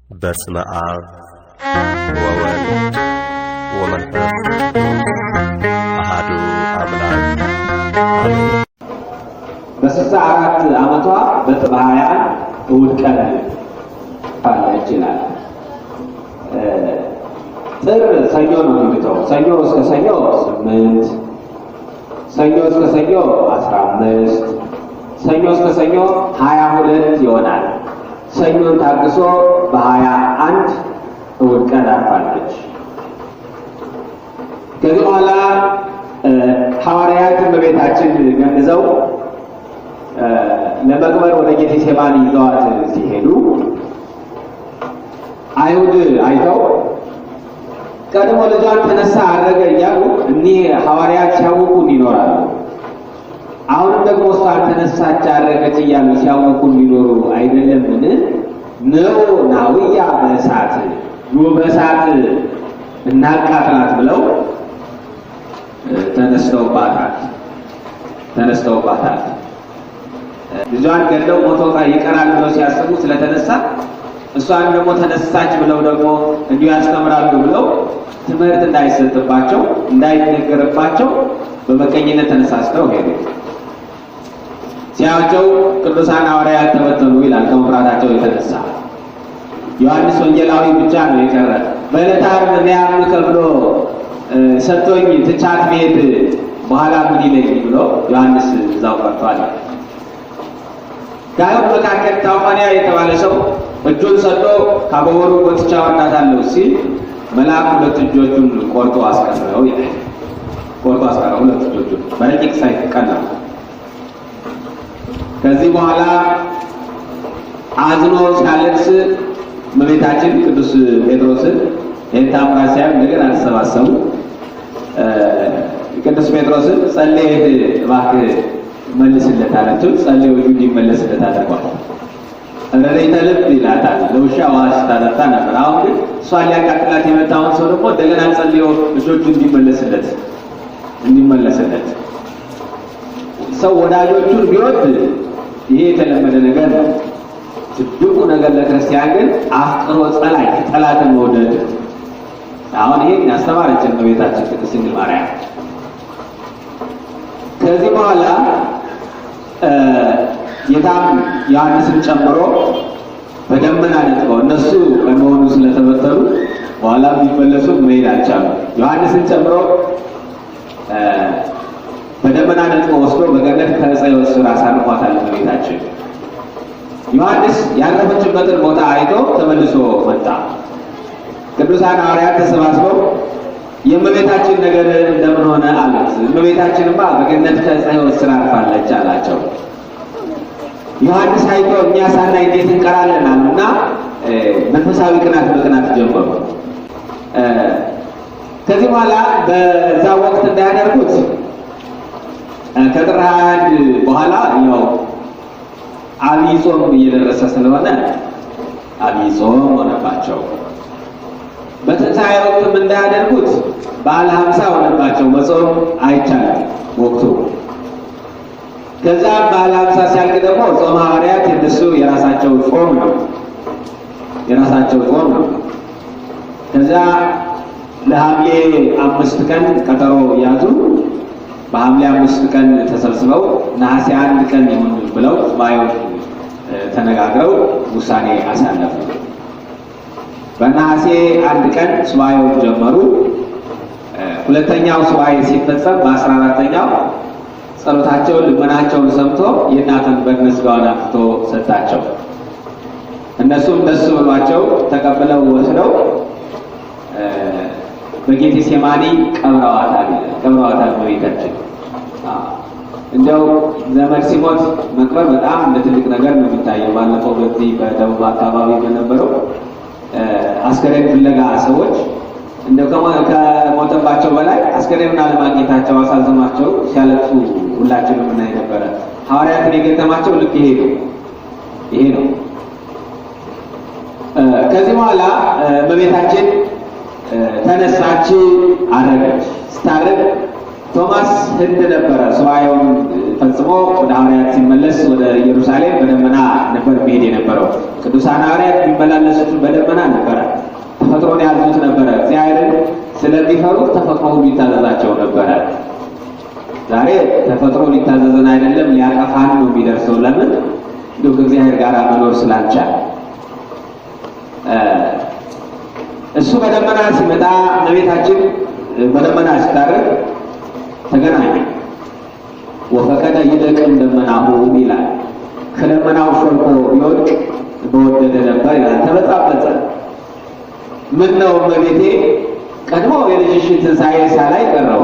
በስመ አብ ወወልድ ወመንፈስ ቅዱስ አሐዱ አምላክ አሜን። በ64 ዓመቷ በጥር 21 እሑድ ቀን ታለች ይላል። ጥር ሰኞ ነው የሚመጣው። ሰኞ እስከ ሰኞ 8፣ ሰኞ እስከ ሰኞ 15፣ ሰኞ እስከ ሰኞ 22 ይሆናል። ሰኞን ታግሶ በ21 እሑድ ቀን አርፋለች። ከዚህ በኋላ ሐዋርያት እመቤታችን ገንዘው ለመቅበር ወደ ጌቴሴማኒ ይዘዋት ሲሄዱ አይሁድ አይተው ቀድሞ ልጇን ተነሳ አረገ እያሉ እኒህ ሐዋርያት ሲያውቁን ይኖራሉ። አሁንም ደግሞ እሷን ተነሳች አረገች እያሉ ሲያውቁን ይኖሩ አይደለምን? ነው ናውያ በእሳት ኑ በእሳት እናቃጥላት ብለው ተነስተውባታል። ልጇን ገለው ሞቶ ይቀራል ብለው ሲያስቡ ስለተነሳ እሷን ደግሞ ተነሳች ብለው ደግሞ እንዲሁ ያስተምራሉ ብለው ትምህርት እንዳይሰጥባቸው እንዳይነገርባቸው በመቀኝነት ተነሳስተው ሄዱ። ሲያቸው ቅዱሳን ሐዋርያት ተበተኑ ይላል። ከመፍራታቸው የተነሳ ዮሐንስ ወንጌላዊ ብቻ ነው የቀረ። በዕለተ ዓርብ ሊያምን ከብሎ ሰጥቶኝ ትቻት መሄድ በኋላ ምን ይለኝ ብሎ ዮሐንስ እዛው ቀርቷል። ከአይሁድ መካከል ታውማንያ የተባለ ሰው እጁን ሰጥቶ ካበወሩ ጎትቻ ወርዳታለሁ ሲል መልአክ ሁለት እጆቹን ቆርጦ አስቀረው ይላል። ሁለት እጆቹን በረቂቅ ሰይፍ ቀና። ከዚህ በኋላ አዝኖ ሲያለቅስ እመቤታችን ቅዱስ ጴጥሮስን የታምራት ሲያዩ ነገር አልተሰባሰቡ። ቅዱስ ጴጥሮስን ጸልየህ እባክህ መልስለት አለችው። ጸልዮ እንዲመለስለት አድርጓል። ረድኤተ ልብ ይላታል። ለውሻ ውሃ ስታጠጣ ነበር። አሁን ግን እሷን ሊያቃጥላት የመጣውን ሰው ደግሞ እንደገና ጸልዮ ልጆቹ እንዲመለስለት ሰው ወዳጆቹን ቢወድ ይሄ የተለመደ ነገር ነው። ትልቁ ነገር ለክርስቲያን ግን አፍቅሮ ጸላይ ጠላትን መውደድ። አሁን ይሄን ያስተማረችን እመቤታችን ቅድስት ድንግል ማርያም። ከዚህ በኋላ ጌታም ዮሐንስን ጨምሮ በደመና ነጥበው እነሱ ቀድሞውኑ ስለተበተኑ በኋላ ቢመለሱ መሄድ አልቻሉም። ዮሐንስን ጨምሮ በደመና ነጥበው ወስዶ በገነት ከዕፀ ሕይወት ስር አሳርፏታል እመቤታችን። ዮሐንስ ያረፈችበትን ቦታ አይቶ ተመልሶ መጣ። ቅዱሳን ሐዋርያት ተሰባስበው የእመቤታችን ነገር እንደምን ሆነ አሉት። እመቤታችንማ በገነት ከዕፀ ሕይወት ስር አርፋለች አላቸው። ዮሐንስ አይቶ እኛ ሳናይ እንዴት እንቀራለን አሉና መንፈሳዊ ቅናት በቅናት ጀመሩ። ከዚህ በኋላ በዛ ወቅት እንዳያደርጉት ከጥር 21 በኋላ ያው ዐቢይ ጾም እየደረሰ ስለሆነ ዐቢይ ጾም ሆነባቸው። በትንሣኤ ወቅትም እንዳያደርጉት በዓለ ሀምሳ ሆነባቸው። መጾም አይቻልም ወቅቱ። ከዛ በዓለ ሀምሳ ሲያልቅ ደግሞ ጾመ ሐዋርያት የነሱ የራሳቸው ጾም ነው። ከዛ ለሐምሌ 5 ቀን ቀጠሮ ያዙ። በሐምሌ 5 ቀን ተሰብስበው ነሐሴ 1 ቀን ይሁን ብለው ሱባኤውን ተነጋግረው ውሳኔ አሳለፉ። በነሐሴ 1 ቀን ሱባኤውን ጀመሩ። ሁለተኛው ሱባኤ ሲፈጸም በ14ኛው ጸሎታቸውን ልመናቸውን ሰምቶ የእናቱን በግነ ሥጋዋን አምጥቶ ሰጣቸው። እነሱም ደስ ብሏቸው ተቀብለው ወስደው በጌቴሴማኒ ቀብረዋታል እመቤታችን። እንደው ዘመድ ሲሞት መቅበር በጣም እንደ ትልቅ ነገር ነው የሚታየው። ባለፈው በዚህ በደቡብ አካባቢ በነበረው አስከሬን ፍለጋ ሰዎች እንደው ከሞተባቸው በላይ አስከሬኑን አለማግኘታቸው አሳዝኗቸው ሲያለቅሱ ሁላችንም እናይ ነበረ። ሐዋርያትን የገጠማቸው ልክ ይሄ ነው። ከዚህ በኋላ እመቤታችን ተነሳች አረገች። ስታረግ ቶማስ ህንድ ነበረ ሱባኤውን ፈጽሞ ወደ ሐዋርያት ሲመለስ ወደ ኢየሩሳሌም በደመና ነበር መሄድ የነበረው። ቅዱሳን ሐዋርያት የሚመላለሱት በደመና ነበረ። ተፈጥሮን ያዙት ነበረ። እግዚአብሔርን ስለሚፈሩት ተፈጥሮ ሁሉ ይታዘዛቸው ነበረ። ዛሬ ተፈጥሮ ሊታዘዘን አይደለም ሊያጠፋን ነው የሚደርሰው። ለምን? እንደው ከእግዚአብሔር ጋር መኖር ስላልቻለ። እሱ በደመና ሲመጣ እመቤታችን በደመና ስታደርግ ተገናኘ። ወፈቀደ ይደቅም ደመናሁ ይላል። ከደመናው ሾልኮ ቢወድቅ በወደደ ነበር ይላል። ተበጣበጠ። ምን ነው እመቤቴ፣ ቀድሞ የልጅሽን ትንሣኤ ሳላይ ቀረው፣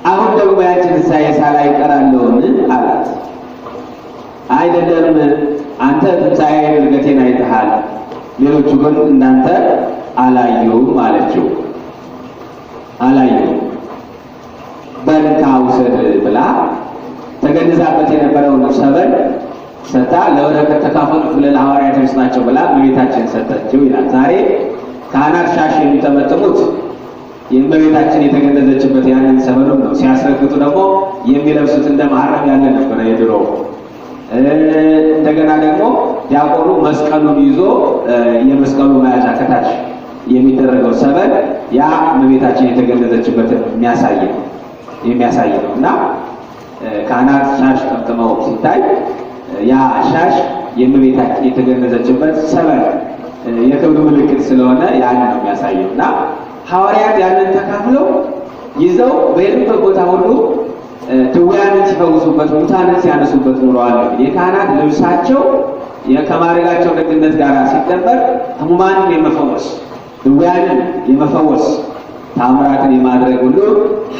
አሁን ደግሞ ያችን ትንሣኤ ሳላይ ቀራለሁን አላት። አይደለም፣ አንተ ትንሣኤ እርገቴን አይተሃል፣ ሌሎቹ ግን እንዳንተ አላዩም አለችው። አላዩም። በልካ ውሰድ ብላ ተገንዛበት የነበረውን ሰበን ሰታ ለበረከት ተካፈሉት ብለን ሐዋርያት ናቸው ብላ እመቤታችን ሰጠችው ይላል። ዛሬ ካህናት ሻሽ የሚጠመጥሙት የእመቤታችን የተገነዘችበት ያንን ሰበኑን ነው። ሲያስረግጡ ደግሞ የሚለብሱት እንደ መሐረብ ያለ ነበረ የድሮ። እንደገና ደግሞ ዲያቆኑ መስቀሉን ይዞ የመስቀሉ መያዣ ከታች የሚደረገው ሰበን ያ እመቤታችን የተገነዘችበትን የሚያሳይ ነው እና ካህናት ሻሽ ጠምጥመው ሲታይ ያ ሻሽ የእመቤታችን የተገነዘችበት ሰበን የክብር ምልክት ስለሆነ ያን ነው የሚያሳየው እና ሐዋርያት ያንን ተካፍለው ይዘው በሄዱበት ቦታ ሁሉ ድውያንን ሲፈውሱበት፣ ሙታንን ሲያነሱበት ኑረዋል። የካህናት ልብሳቸው ከማድረጋቸው ደግነት ጋር ሲደመር ሕሙማንን የመፈወስ ድውያንን የመፈወስ ታምራትን የማድረግ ሁሉ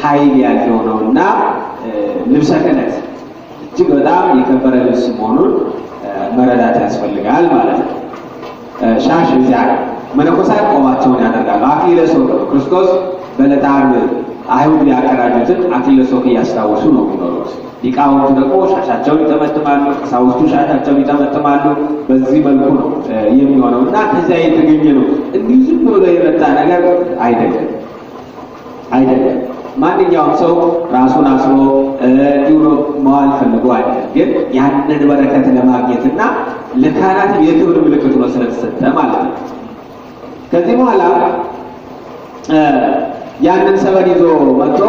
ኃይል ያለው ነውና ልብሰ ክህነት እጅግ በጣም የከበረ ልብስ መሆኑን መረዳት ያስፈልጋል ማለት ነው። ሻሽ እዚያ መነኮሳት ቆባቸውን ያደርጋሉ። አክሊለ ሦክ ክርስቶስ በዕለተ ዓርብ አይሁድ ያቀራጁትን አክሊለ ሦክ እያስታወሱ ነው የሚኖሩት። ሊቃውንቱ ደግሞ ሻሻቸውን ይጠመጥማሉ፣ ቀሳውስቱ ሻሻቸውን ይጠመጥማሉ። በዚህ መልኩ ነው የሚሆነው እና ከዚያ የተገኘ ነው። እንዲሁ ዝም ብሎ የመጣ ነገር አይደለም። ማንኛውም ሰው ራሱን አስሮ እንዲሁ መዋል ፈልጎ አይደለም። ግን ያንን በረከት ለማግኘትና ለካህናት የክብር ምልክት ነው ስለተሰጠ ማለት ነው። ከዚህ በኋላ ያንን ሰበን ይዞ መጥቶ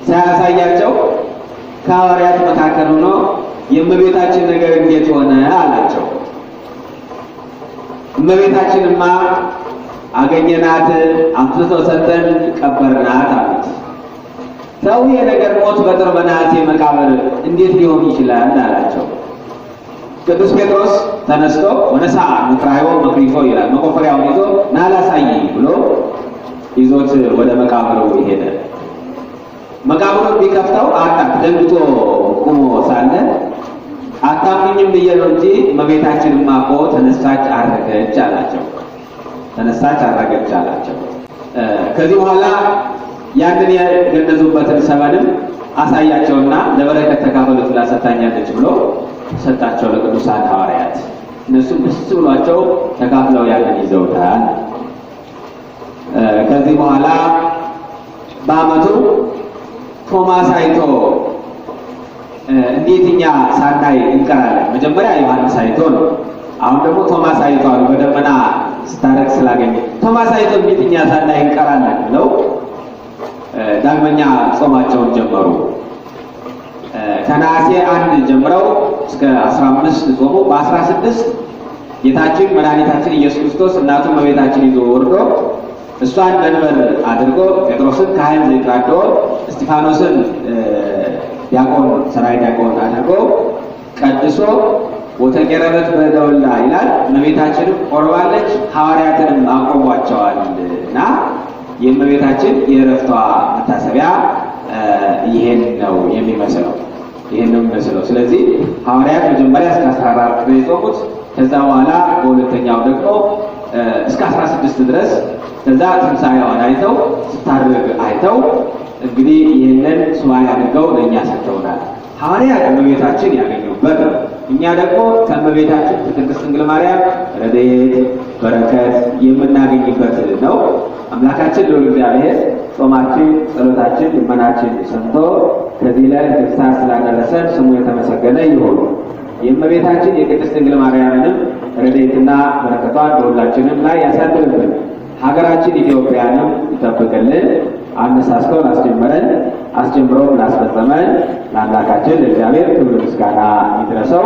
ሳያሳያቸው ከሐዋርያት መካከል ሆኖ የእመቤታችን ነገር እንዴት ሆነ አላቸው። እመቤታችንማ አገኘናት፣ አምጥተው ሰጠን፣ ቀበርናት አሉት። ሰው የነገር ሞት በጥር በነሐሴ መቃብር እንዴት ሊሆን ይችላል አላቸው። ቅዱስ ጴጥሮስ ተነስቶ ወነሳ ምክራዮ መክሪፎ ይላል። መቆፈሪያውን ይዞ ናላሳይ ብሎ ይዞት ወደ መቃብሩ ሄደ። መቃብሩን ቢከፍተው አጣት። ደንግጦ ቁሞ ሳለ አታምኝም ብዬ ነው እንጂ እመቤታችንማ እኮ ተነሳች አረገች አላቸው። ከዚህ በኋላ ያንን የገነዙበትን ሰበንም አሳያቸውና ለበረከት ተካፈሉት ብላ ሰጥታኛለች ብሎ ሰጣቸው ለቅዱሳን ሐዋርያት። እነሱም ደስ ብሏቸው ተካፍለው ያንን ይዘውታል። ከዚህ በኋላ በዓመቱ ቶማስ አይቶ እንዴት እኛ ሳናይ እንቀራለን? መጀመሪያ ዮሐንስ አይቶ ነው። አሁን ደግሞ ቶማስ አይቷል። በደመና ስታረቅ ስላገኘ ቶማስ አይቶ እንዴት እኛ ሳናይ እንቀራለን ብለው ዳግመኛ ጾማቸውን ጀመሩ። ከነሐሴ 1 ጀምረው እስከ 15 ጾሙ። በ16 ጌታችን መድኃኒታችን ኢየሱስ ክርስቶስ እናቱን እመቤታችን ይዞ ወርዶ እሷን መንበር አድርጎ ጴጥሮስን ካህን ዘይት አድርጎ እስጢፋኖስን ዲያቆን ሰራይ ዲያቆን አድርጎ ቀድሶ ወተቀረበት በደውላ ይላል። እመቤታችንም ቆርባለች፣ ሐዋርያትንም አቆሟቸዋልና የእመቤታችን የዕረፍቷ መታሰቢያ ይሄን ነው የሚመስለው። ስለዚህ ሐዋርያት መጀመሪያ እስከ 14 ነው የጾሙት። ከዛ በኋላ በሁለተኛው ደግሞ እስከ 16 ድረስ ከዛ ትንሣኤዋን አይተው ስታርግ አይተው እንግዲህ ይህንን ሱባዔ አድርገው ለእኛ ሰጥተውናል። ሐዋርያት እመቤታችን ያገኙበት ነው። እኛ ደግሞ ከእመቤታችን ከቅድስት ድንግል ማርያም ረድኤት በረከት የምናገኝበት ነው። አምላካችን ልዑል እግዚአብሔር ጾማችን፣ ጸሎታችን፣ ልመናችን ሰምቶ ከዚህ ዕለት ደስታ ስላደረሰን ስሙ የተመሰገነ ይሁን። የእመቤታችን የቅድስት ድንግል ማርያምንም ረድኤትና በረከቷን በሁላችንም ላይ ያሳድርብን። ሀገራችን ኢትዮጵያንም ይጠብቅልን። አነሳስቶ ላስጀመረን አስጀምሮ ላስፈጸመን ለአምላካችን ለእግዚአብሔር ክብር ምስጋና ይድረሰው።